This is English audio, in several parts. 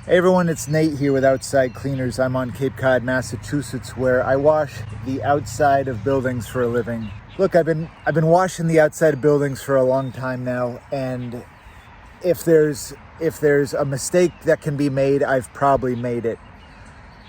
Hey everyone, it's Nate here with Outside Cleaners. I'm on Cape Cod, Massachusetts, where I wash the outside of buildings for a living. Look, I've been washing the outside of buildings for a long time now, and if there's a mistake that can be made, I've probably made it.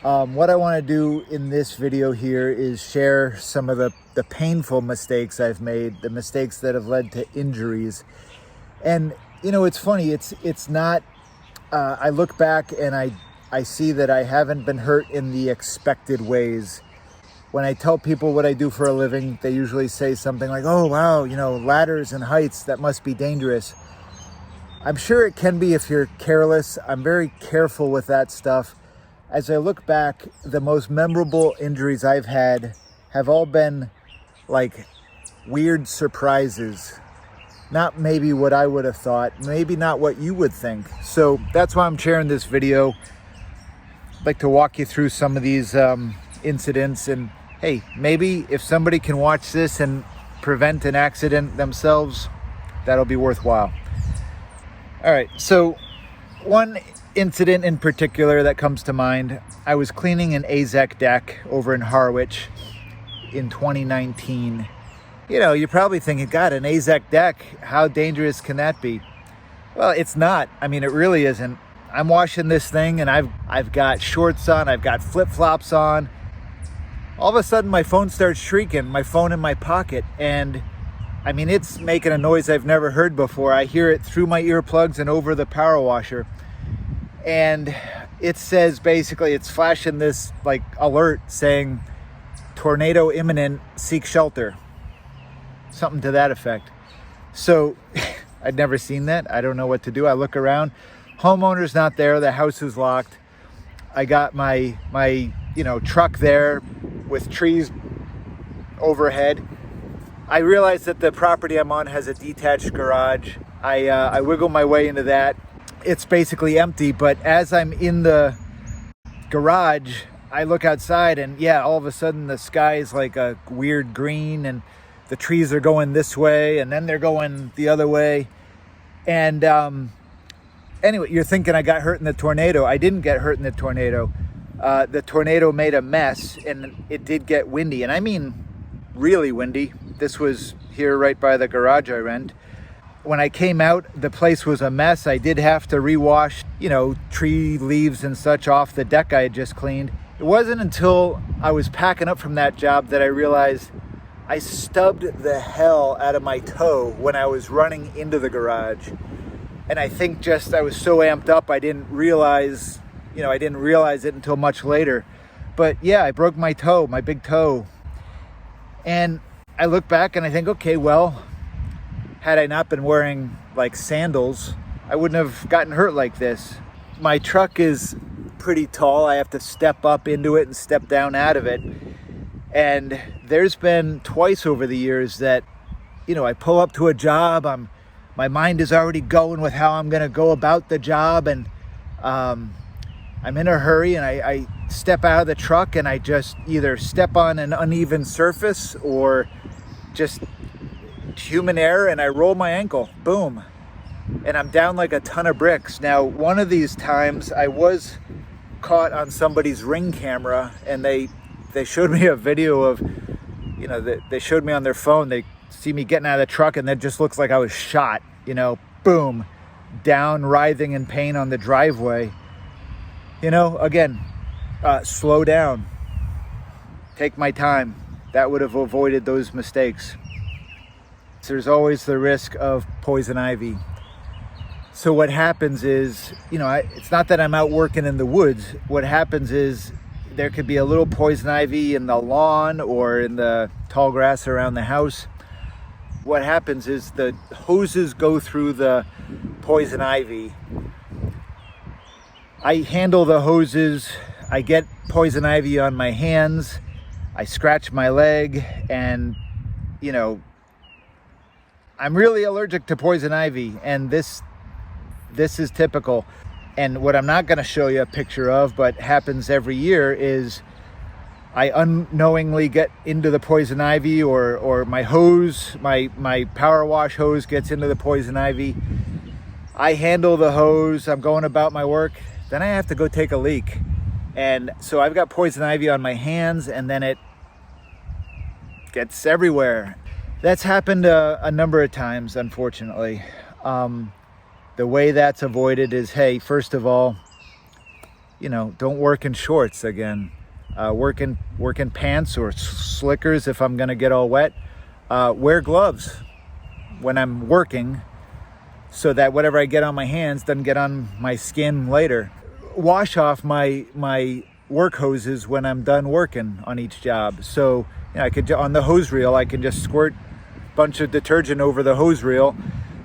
What I want to do in this video here is share some of the painful mistakes I've made, the mistakes that have led to injuries. And you know, it's funny, it's not I look back and I see that I haven't been hurt in the expected ways. When I tell people what I do for a living, they usually say something like, oh wow, you know, ladders and heights, that must be dangerous. I'm sure it can be if you're careless. I'm very careful with that stuff. As I look back, the most memorable injuries I've had have all been like weird surprises. Not maybe what I would have thought, maybe not what you would think. So that's why I'm sharing this video. I'd like to walk you through some of these incidents, and hey, maybe if somebody can watch this and prevent an accident themselves, that'll be worthwhile. All right, so one incident in particular that comes to mind, I was cleaning an AZEK deck over in Harwich in 2019. You know, you're probably thinking, God, an AZEK deck, how dangerous can that be? Well, it's not. I mean, it really isn't. I'm washing this thing and I've got shorts on, I've got flip-flops on. All of a sudden my phone starts shrieking, my phone in my pocket, and I mean, it's making a noise I've never heard before. I hear it through my earplugs and over the power washer. And it says, basically, it's flashing this like alert saying, tornado imminent, seek shelter. Something to that effect. So I'd never seen that. I don't know what to do. I look around, homeowner's not there, the house is locked. I got my truck there with trees overhead. I realize that the property I'm on has a detached garage. I wiggle my way into that. It's basically empty, but as I'm in the garage, I look outside and yeah, all of a sudden the sky is like a weird green and the trees are going this way and then they're going the other way. And anyway, you're thinking I got hurt in the tornado. I didn't get hurt in the tornado. The tornado made a mess and it did get windy. And I mean really windy. This was here right by the garage I rent. When I came out, the place was a mess. I did have to rewash, tree leaves and such off the deck I had just cleaned. It wasn't until I was packing up from that job that I realized I stubbed the hell out of my toe when I was running into the garage. And I think just I was so amped up, I didn't realize it until much later. But yeah, I broke my toe, my big toe. And I look back and I think, okay, well, had I not been wearing like sandals, I wouldn't have gotten hurt like this. My truck is pretty tall. I have to step up into it and step down out of it. And there's been twice over the years that, I pull up to a job, my mind is already going with how I'm gonna go about the job, and I'm in a hurry and I step out of the truck and I just either step on an uneven surface or just human error and I roll my ankle, boom. And I'm down like a ton of bricks. Now, one of these times I was caught on somebody's Ring camera and they showed me a video of, they showed me on their phone, they see me getting out of the truck and that just looks like I was shot, boom, down, writhing in pain on the driveway. Again, slow down, take my time. That would have avoided those mistakes. There's always the risk of poison ivy. So what happens is, it's not that I'm out working in the woods. What happens is there could be a little poison ivy in the lawn or in the tall grass around the house. What happens is the hoses go through the poison ivy. I handle the hoses, I get poison ivy on my hands, I scratch my leg, and I'm really allergic to poison ivy, and this is typical. And what I'm not going to show you a picture of, but happens every year, is I unknowingly get into the poison ivy, or my hose, my power wash hose gets into the poison ivy. I handle the hose, I'm going about my work. then I have to go take a leak. And so I've got poison ivy on my hands, and then it gets everywhere. That's happened a number of times, unfortunately. The way that's avoided is, hey, first of all, don't work in shorts again. Work in pants or slickers if I'm gonna get all wet. Wear gloves when I'm working so that whatever I get on my hands doesn't get on my skin later. Wash off my work hoses when I'm done working on each job. So I could, on the hose reel, I can just squirt a bunch of detergent over the hose reel,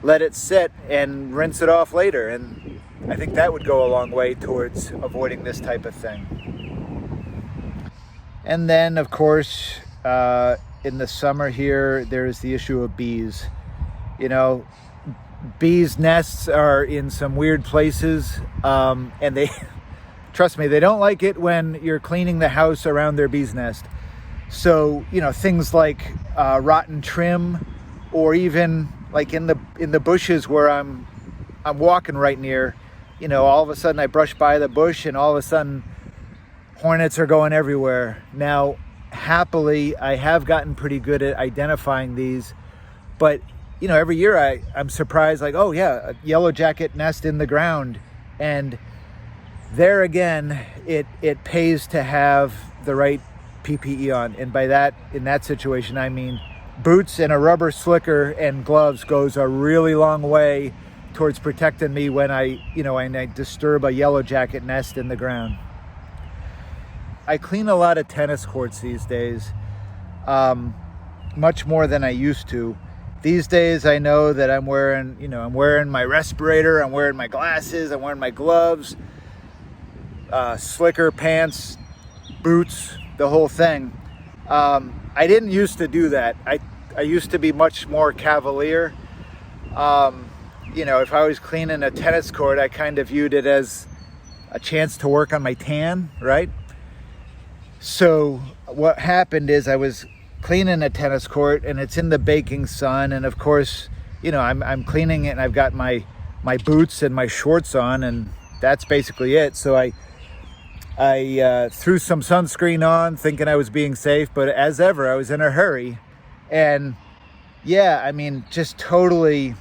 let it sit, and rinse it off later. And I think that would go a long way towards avoiding this type of thing. And then, of course, in the summer here, there's the issue of bees. Bees' nests are in some weird places, and they, trust me, they don't like it when you're cleaning the house around their bees' nest. So, things like rotten trim, or even like in the bushes where I'm walking right near, all of a sudden I brush by the bush and all of a sudden hornets are going everywhere. Now, happily, I have gotten pretty good at identifying these, but every year I'm surprised, like, oh yeah, a yellow jacket nest in the ground. And there again, it pays to have the right PPE on. And by that, in that situation, I mean boots and a rubber slicker and gloves goes a really long way towards protecting me when I disturb a yellow jacket nest in the ground. I clean a lot of tennis courts these days, much more than I used to. These days I know that I'm wearing my respirator, I'm wearing my glasses, I'm wearing my gloves, slicker, pants, boots, the whole thing. I didn't used to do that. I used to be much more cavalier. If I was cleaning a tennis court, I kind of viewed it as a chance to work on my tan, right? So what happened is I was cleaning a tennis court and it's in the baking sun, and of course, I'm cleaning it and I've got my boots and my shorts on, and that's basically it. So I threw some sunscreen on thinking I was being safe, but as ever, I was in a hurry. And yeah, just totally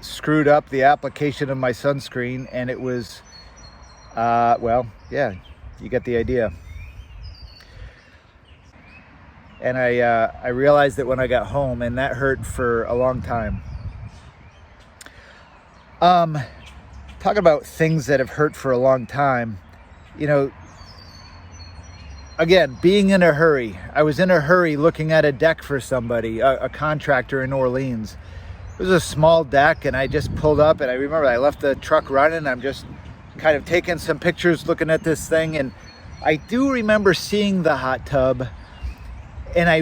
screwed up the application of my sunscreen, and it was, yeah, you get the idea. And I realized it when I got home, and that hurt for a long time. Talk about things that have hurt for a long time. Again, being in a hurry. I was in a hurry looking at a deck for somebody, a contractor in Orleans. It was a small deck, and I just pulled up, and I remember I left the truck running. I'm just kind of taking some pictures, looking at this thing, and I do remember seeing the hot tub. And I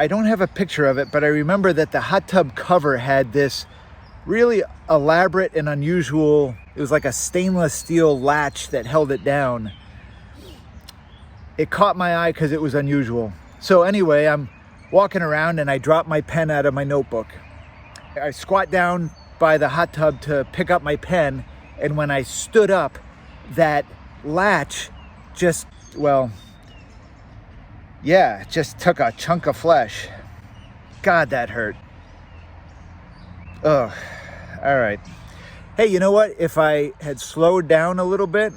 don't have a picture of it, but I remember that the hot tub cover had this really elaborate and unusual, it was like a stainless steel latch that held it down. It caught my eye because it was unusual. So anyway, I'm walking around and I drop my pen out of my notebook. I squat down by the hot tub to pick up my pen, and when I stood up, that latch just took a chunk of flesh. God, that hurt. Ugh. All right. Hey, you know what? If I had slowed down a little bit,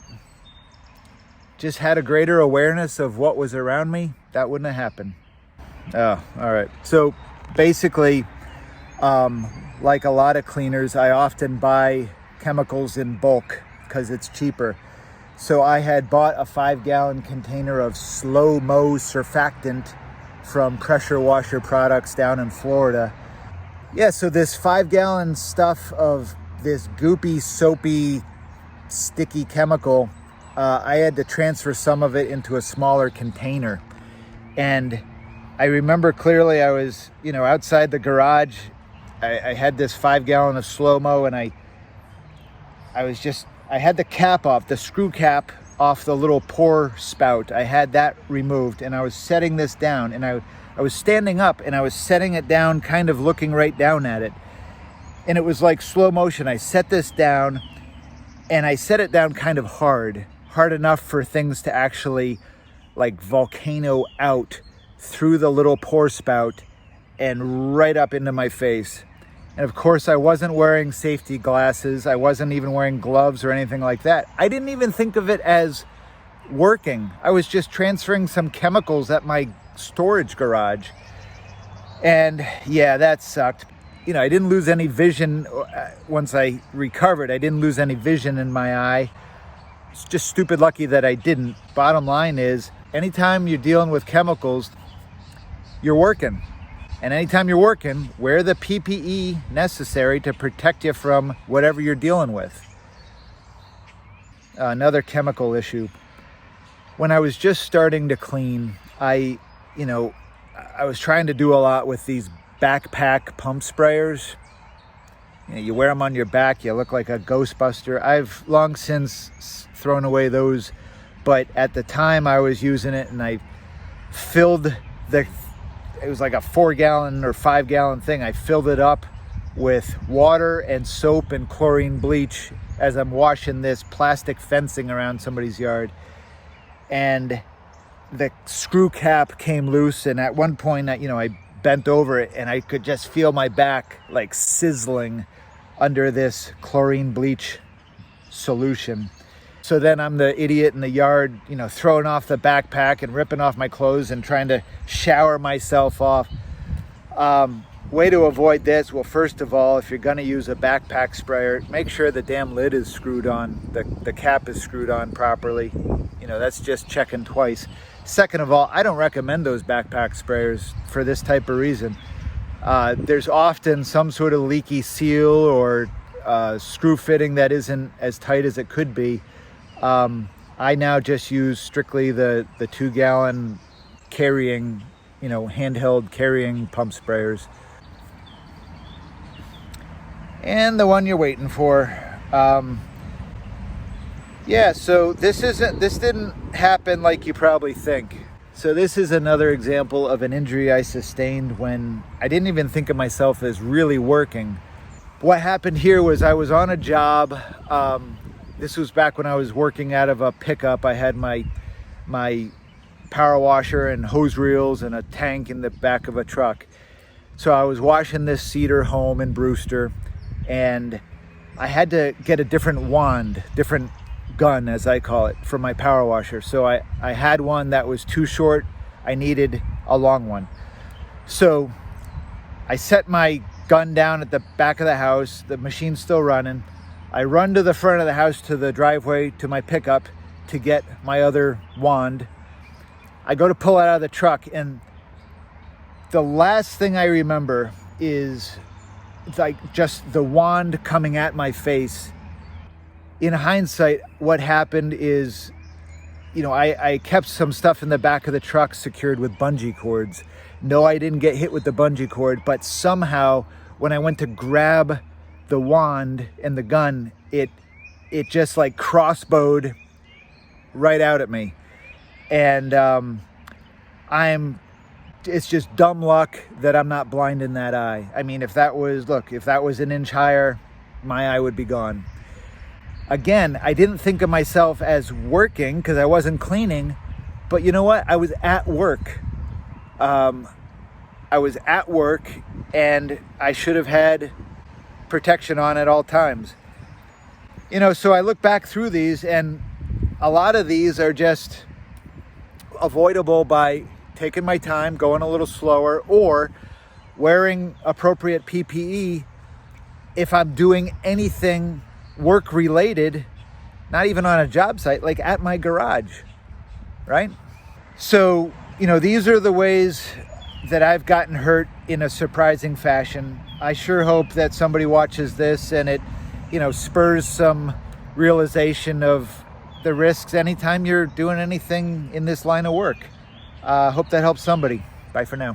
just had a greater awareness of what was around me, that wouldn't have happened. Oh, all right. So basically, like a lot of cleaners, I often buy chemicals in bulk because it's cheaper. So I had bought a 5-gallon container of slow-mo surfactant from Pressure Washer Products down in Florida. Yeah, so this 5-gallon stuff of this goopy, soapy, sticky chemical, I had to transfer some of it into a smaller container. And I remember clearly I was, outside the garage. I had this 5-gallon of slow-mo, and I had the cap off, the screw cap off the little pour spout. I had that removed, and I was setting this down, and I was standing up and I was setting it down, kind of looking right down at it. And it was like slow motion. I set this down, and I set it down kind of hard enough for things to actually like volcano out through the little pour spout and right up into my face. And of course, I wasn't wearing safety glasses. I wasn't even wearing gloves or anything like that. I didn't even think of it as working. I was just transferring some chemicals at my storage garage. And yeah, that sucked. You know, I didn't lose any vision once I recovered. I didn't lose any vision in my eye. It's just stupid lucky that I didn't. Bottom line is, anytime you're dealing with chemicals, you're working. And anytime you're working, wear the PPE necessary to protect you from whatever you're dealing with. Another chemical issue. When I was just starting to clean, I was trying to do a lot with these backpack pump sprayers. You know, you wear them on your back, you look like a Ghostbuster. I've long since thrown away those, but at the time I was using it, and I filled it was like a 4-gallon or 5-gallon thing. I filled it up with water and soap and chlorine bleach as I'm washing this plastic fencing around somebody's yard. And the screw cap came loose, and at one point, I bent over it, and I could just feel my back like sizzling under this chlorine bleach solution. So then I'm the idiot in the yard, throwing off the backpack and ripping off my clothes and trying to shower myself off. Way to avoid this. Well, first of all, if you're going to use a backpack sprayer, make sure the damn lid is screwed on, the cap is screwed on properly. That's just checking twice. Second of all, I don't recommend those backpack sprayers for this type of reason. There's often some sort of leaky seal or screw fitting that isn't as tight as it could be. I now just use strictly the 2-gallon carrying, handheld carrying pump sprayers. And the one you're waiting for. So this didn't happen like you probably think. So this is another example of an injury I sustained when I didn't even think of myself as really working. What happened here was I was on a job. This was back when I was working out of a pickup. I had my power washer and hose reels and a tank in the back of a truck. So I was washing this cedar home in Brewster, and I had to get a different wand, different gun as I call it, for my power washer. So I had one that was too short. I needed a long one. So I set my gun down at the back of the house. The machine's still running. I run to the front of the house, to the driveway, to my pickup to get my other wand. I go to pull it out of the truck, and the last thing I remember is like just the wand coming at my face. In hindsight, what happened is, I kept some stuff in the back of the truck secured with bungee cords. No, I didn't get hit with the bungee cord, but somehow when I went to grab the wand and the gun, it just like crossbowed right out at me. And it's just dumb luck that I'm not blind in that eye. I mean, if that was an inch higher, my eye would be gone. Again, I didn't think of myself as working because I wasn't cleaning, but you know what? I was at work. And I should have had protection on at all times. So I look back through these, and a lot of these are just avoidable by taking my time, going a little slower, or wearing appropriate PPE if I'm doing anything work related, not even on a job site, like at my garage, right? So, these are the ways that I've gotten hurt in a surprising fashion. I sure hope that somebody watches this and it, spurs some realization of the risks anytime you're doing anything in this line of work. Hope that helps somebody. Bye for now.